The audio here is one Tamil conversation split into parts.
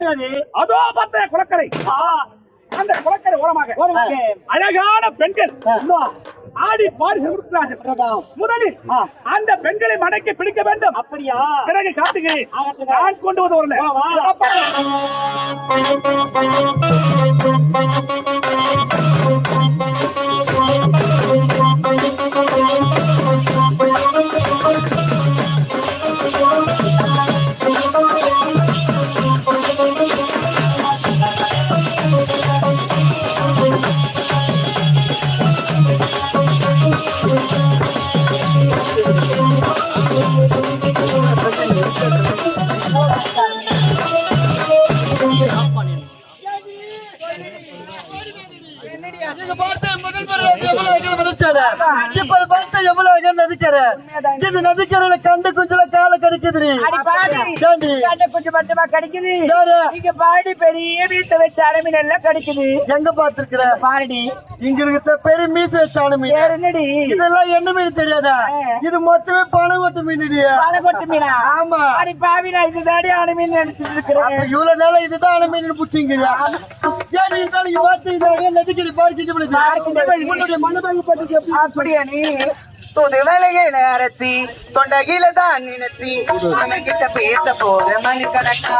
அதோ பார்த்த குளக்கரை, அந்த குளக்கரை ஓரமாக அழகான பெண்கள் ஆடி பாடி செலுத்துகிறார்கள். முதலில் அந்த பெண்களை மடக்கி பிடிக்க வேண்டும். அப்படியா? பிறகு காட்டுகிறேன். நான் கொண்டு வந்து வரல. நதிக்கரையில கண்டு குஞ்சுல கால கடிக்குது. கொஞ்சம் மட்டுமா கடிக்குது. இங்க பாடி பெரிய மீச வச்ச அணுமீன் எல்லாம் கடிக்குது. எங்க பாத்துருக்கிற பாருடி, இங்க இருக்க பெரிய மீச வச்ச அணுமீன். என்னடி இதெல்லாம் என்ன மீன் தெரியாதா? இது மொத்தமே பணங்கொட்டு மீன். பணங்கொட்டு மீனா? ஆமா. அடி பாவினா இதுதாடி அணுமீன் நினைச்சிட்டு இருக்கிறேன். இவ்வளவு நாள இதுதான் அணுமீன் புடிச்சிங்க. நதிக்கரை அப்படியா? நீ தொது வேலையில அரசி தொண்டகில தான் நினைச்சி அவன் கிட்ட பேச போற மணி கணக்கா.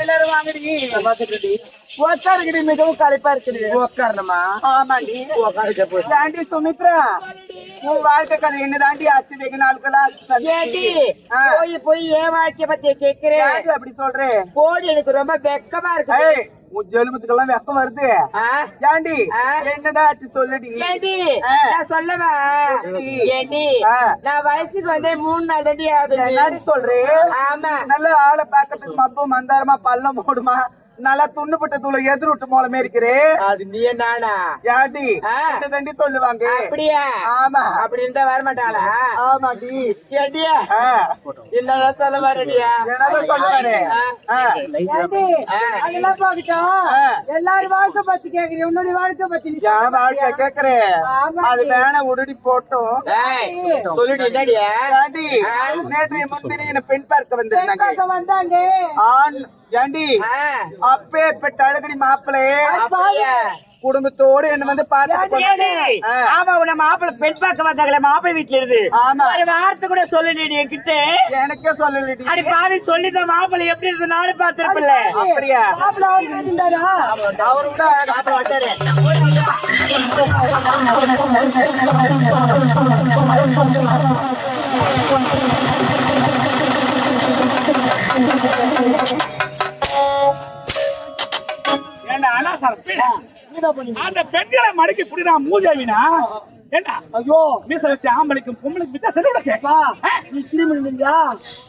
எல்லாரும் வாங்கடி உட்காருங்கடி, மிகவும் களைப்பா இருக்குது. உட்காரணுமா? ஆமாண்டி உட்காருக்க. ஆண்டி சுமித்ரா, உன் வாழ்க்கை கதை என்னதாண்டி ஆச்சு? வெகு நாட்களா ஏண்டி போய் போய் என் வாழ்க்கைய பத்தி கேக்குறேன். ஆச்சு அப்படி சொல்றேன். போடி, எனக்கு ரொம்ப வெக்கமா இருக்கு. ஏய், உன் ஜெலுமத்துக்கெல்லாம் வெக்கம் வருது. ஆ? ஏண்டி என்னடா ஆச்சு சொல்லுடி. ஏண்டி ஆ. நான் சொல்லவா? ஏண்டி ஆ. நான் வயசுக்கு வந்தே 3 நாள் தாண்டி ஆகுது. என்னடி சொல்றேன்? ஆமா. நல்ல ஆளை பாக்கிறதுக்கு மப்பு மந்தாரமா பள்ளம் போடுமா, நல்லா துண்ணுபட்ட தூளை எதிர் விட்டு மூலமே இருக்கிறே. அது நீ நானா? யாடி ஆ. தண்டி சொல்லுவாங்க. அப்படியா? ஆமா. அப்படி இருந்தா வர மாட்டாளா? ஆமாடி. ஏண்டியா ஆ. என்னதான் சொல்ல வரடியா? என்னதான் சொல்லுவாரு? ஆ. அதெல்லாம் பாக்கட்டும். ஆ. எல்லாரும் வாழ்க்கை பத்தி கேக்குறேன், உன்னுடைய வாழ்க்கை பத்தி நீ என் வாழ்க்கை கேக்குறேன். ஆமாடி. அது வேணா உடடி போட்டோம். சொல்லிட்டு என்னடியா? ஏண்டி நேற்று முந்தினி என்ன பெண் பார்க்க வந்திருந்தாங்க. வந்தாங்க. ஆண் ஏண்டி அப்பே பெற்ற அழகடி மாப்பிளே அப்படியா? குடும்பத்தோடு என்ன வந்து பாத்து. ஆமா, உன மாப்பிள்ள பெண் பார்க்க வந்தாங்களே மாப்பிள்ளை வீட்டுல இருந்து. ஆமா. ஒரு வார்த்தை கூட சொல்லு என்கிட்ட. எனக்கே சொல்லலடி. அடி பாவி, சொல்லிதான் மாப்பிள்ளை எப்படி இருந்து நானும் பாத்துருப்பில்ல. அப்படியா? மாப்பிள்ள அவரு இருந்தாரா? அவரு கூட அழகா வந்தாரு. ஏண்டா அனாசாரம் அந்த பெண்களை மடக்கி புடினா மூஜாவினா ஏண்டா? ஐயோ, மீச வச்ச ஆம்பளைக்கும் பொம்பளைக்கும் வித்தியாசம் என்ன உனக்கு? நீ திரும்பி நின்றீங்க.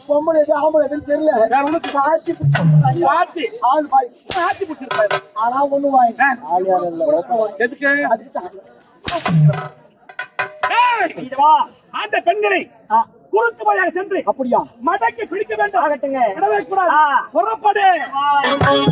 பொம்பளை எது ஆம்பளை எதுன்னு தெரியல. வேற உனக்கு பாத்தி பாத்தி ஆள் பாய் பாத்தி பிடிச்சிருப்பாரு. ஆனா ஒண்ணு வாய் ஆள் யாரும் இல்ல. எதுக்கு? அதுக்கு தான். ஏய், அந்த பெண்களை குறுக்கு வழியாக சென்று அப்படியா? மடக்கி பிடிக்க வேண்டும். ஆகட்டுங்க. விடவே கூடாது. புறப்படு. பாவி,